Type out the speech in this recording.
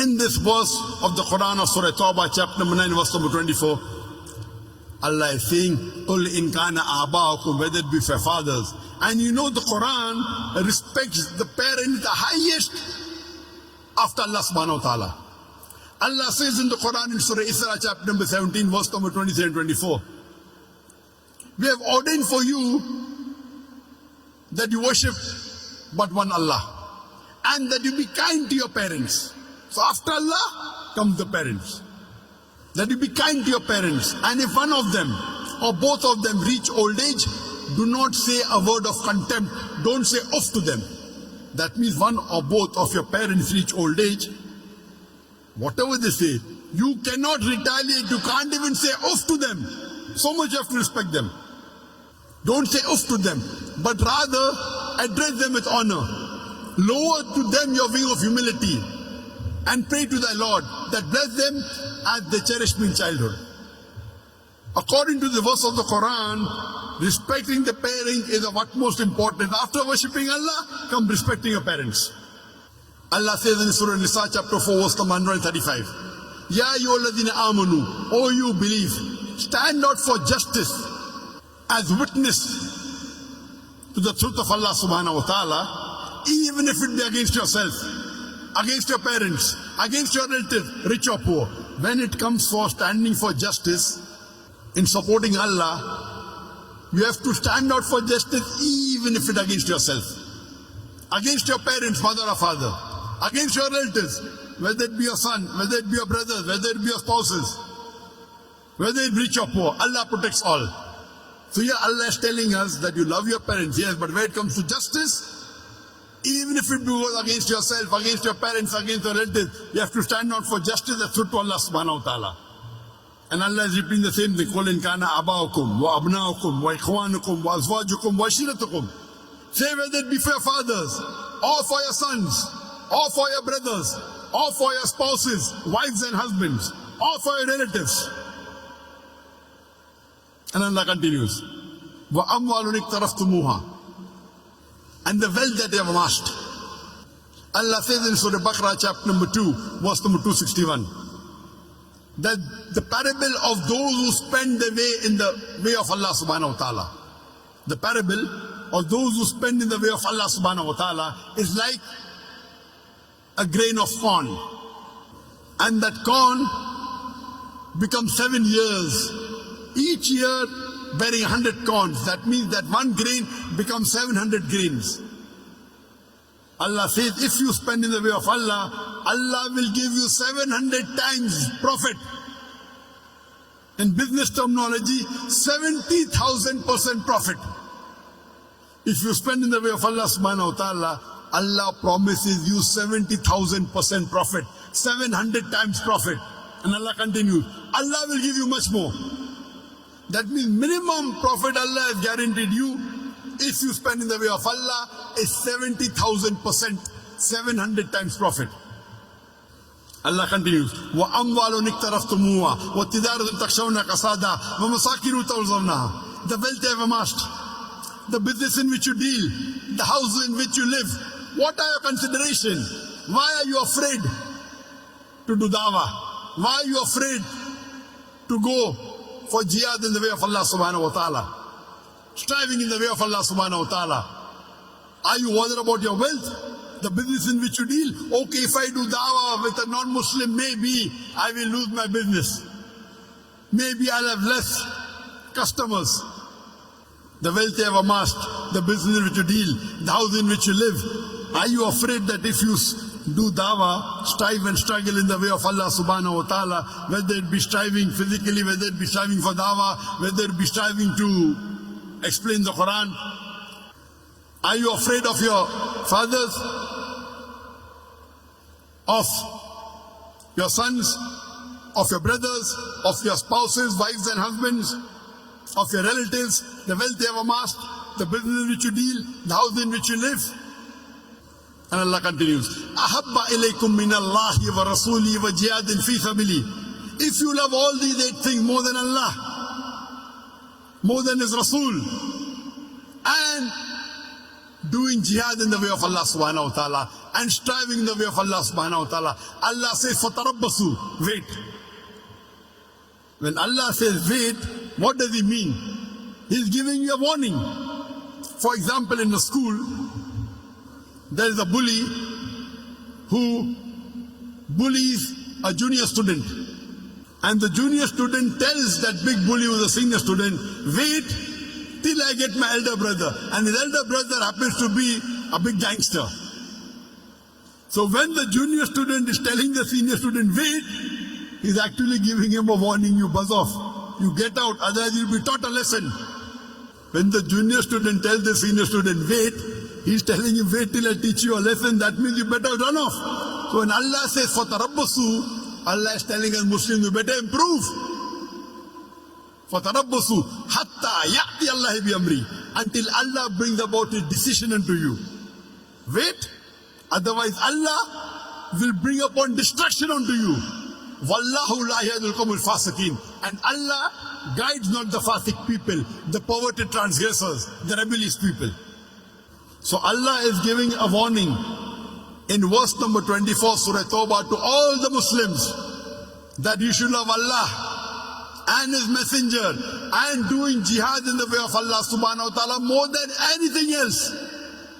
In this verse of the Quran of Surah Tawbah, chapter number 9, verse number 24, Allah is saying, قُلْ إِنْ كَانَ آبَاؤُكُمْ, whether it be for fathers. And you know the Quran respects the parent the highest after Allah subhanahu wa ta'ala. Allah says in the Quran in Surah Isra, chapter number 17, verse number 23 and 24, we have ordained for you that you worship but one Allah, and that you be kind to your parents. So after Allah comes the parents. That you be kind to your parents, and if one of them or both of them reach old age, do not say a word of contempt. Don't say off to them. That means one or both of your parents reach old age, whatever they say, you cannot retaliate. You can't even say off to them. So much you have to respect them. Don't say off to them, but rather address them with honor. Lower to them your wing of humility and pray to thy Lord that bless them as they cherished me in childhood. According to the verse of the Quran, respecting the parents is of utmost importance. After worshipping Allah, come respecting your parents. Allah says in Surah Nisa, chapter 4, verse number 135, Ya ayyuhalladhina amanu, O you believe, stand out for justice as witness to the truth of Allah subhanahu wa ta'ala, even if it be against yourself, against your parents, against your relatives, rich or poor. When it comes for standing for justice, in supporting Allah, you have to stand out for justice even if it against yourself, against your parents, mother or father, against your relatives, whether it be your son, whether it be your brothers, whether it be your spouses, whether it be rich or poor. Allah protects all. So here Allah is telling us that you love your parents, yes, but when it comes to justice, even if it goes against yourself, against your parents, against your relatives, you have to stand out for justice. That's true to Allah subhanahu wa ta'ala. And Allah is repeating the same thing. قُلْ إِنْ كَانَ آبَاؤُكُمْ وَأَبْنَاؤُكُمْ وَإِخْوَانُكُمْ وَأَزْوَاجُكُمْ وَعَشِيرَتُكُمْ. Say whether it be for your fathers, or for your sons, or for your brothers, or for your spouses, wives and husbands, or for your relatives. And Allah continues, وَأَمْوَالٌ اقْتَرَفْتُمُوهَا, and the wealth that they have amassed. Allah says in Surah Baqarah, chapter number 2, verse number 261, that the parable of those who spend their way in the way of Allah subhanahu wa ta'ala, the parable of those who spend in the way of Allah subhanahu wa ta'ala is like a grain of corn, and that corn becomes 7 years, each year bearing 100 corns. That means that one grain becomes 700 grains. Allah says, if you spend in the way of Allah, Allah will give you 700 times profit. In business terminology, 70,000% profit. If you spend in the way of Allah subhanahu wa ta'ala, Allah promises you 70,000% profit, 700 times profit. And Allah continues, Allah will give you much more. That means minimum profit Allah has guaranteed you if you spend in the way of Allah is 70,000%, 700 times profit. Allah continues, وَأَمْوَالٌ اقْتَرَفْتُمُوهَا وَتِجَارَةٌ تَخْشَوْنَ كَسَادَهَا وَمَسَاكِنُ تَرْضَوْنَهَا. The wealth you have amassed, the business in which you deal, the house in which you live. What are your considerations? Why are you afraid to do dawah? Why are you afraid to go for jihad in the way of Allah subhanahu wa ta'ala? Striving in the way of Allah subhanahu wa ta'ala. Are you worried about your wealth? The business in which you deal? Okay, if I do dawah with a non-Muslim, maybe I will lose my business. Maybe I'll have less customers. The wealth you have amassed, the business in which you deal, the house in which you live. Are you afraid that if you do dawah, strive and struggle in the way of Allah subhanahu wa ta'ala, whether it be striving physically, whether it be striving for dawah, whether it be striving to explain the Quran, are you afraid of your fathers, of your sons, of your brothers, of your spouses, wives and husbands, of your relatives, the wealth they have amassed, the business in which you deal, the house in which you live? And Allah continues, أَحَبَّ إِلَيْكُم مِّنَ اللَّهِ وَرَسُولِهِ وَجِهَادٍ فِي سَبِيلِهِ. If you love all these 8 things more than Allah, more than His Rasul, and doing jihad in the way of Allah subhanahu wa ta'ala and striving in the way of Allah subhanahu wa ta'ala. Allah says, fatarabbasu, wait. When Allah says wait, what does he mean? He's giving you a warning. For example, in a school, there is a bully who bullies a junior student. And the junior student tells that big bully who is a senior student, wait till I get my elder brother. And his elder brother happens to be a big gangster. So when the junior student is telling the senior student, wait, he's actually giving him a warning, you buzz off. You get out, otherwise you'll be taught a lesson. When the junior student tells the senior student, wait, he's telling him, wait till I teach you a lesson. That means you better run off. So when Allah says, fatarabbasu, Allah is telling us Muslims, you better improve. فَتَرَبَّصُوا حَتَّى يَأْتِيَ اللَّهِ بِأَمْرِهِ, until Allah brings about His decision unto you. Wait, otherwise Allah will bring upon destruction unto you. وَاللَّهُ لَا يَهْدِي الْقَوْمَ الْفَاسِقِينَ, and Allah guides not the fasik people, the perverted transgressors, the rebellious people. So Allah is giving a warning in verse number 24, Surah Tawbah, to all the Muslims that you should love Allah and His Messenger and doing jihad in the way of Allah subhanahu wa ta'ala more than anything else.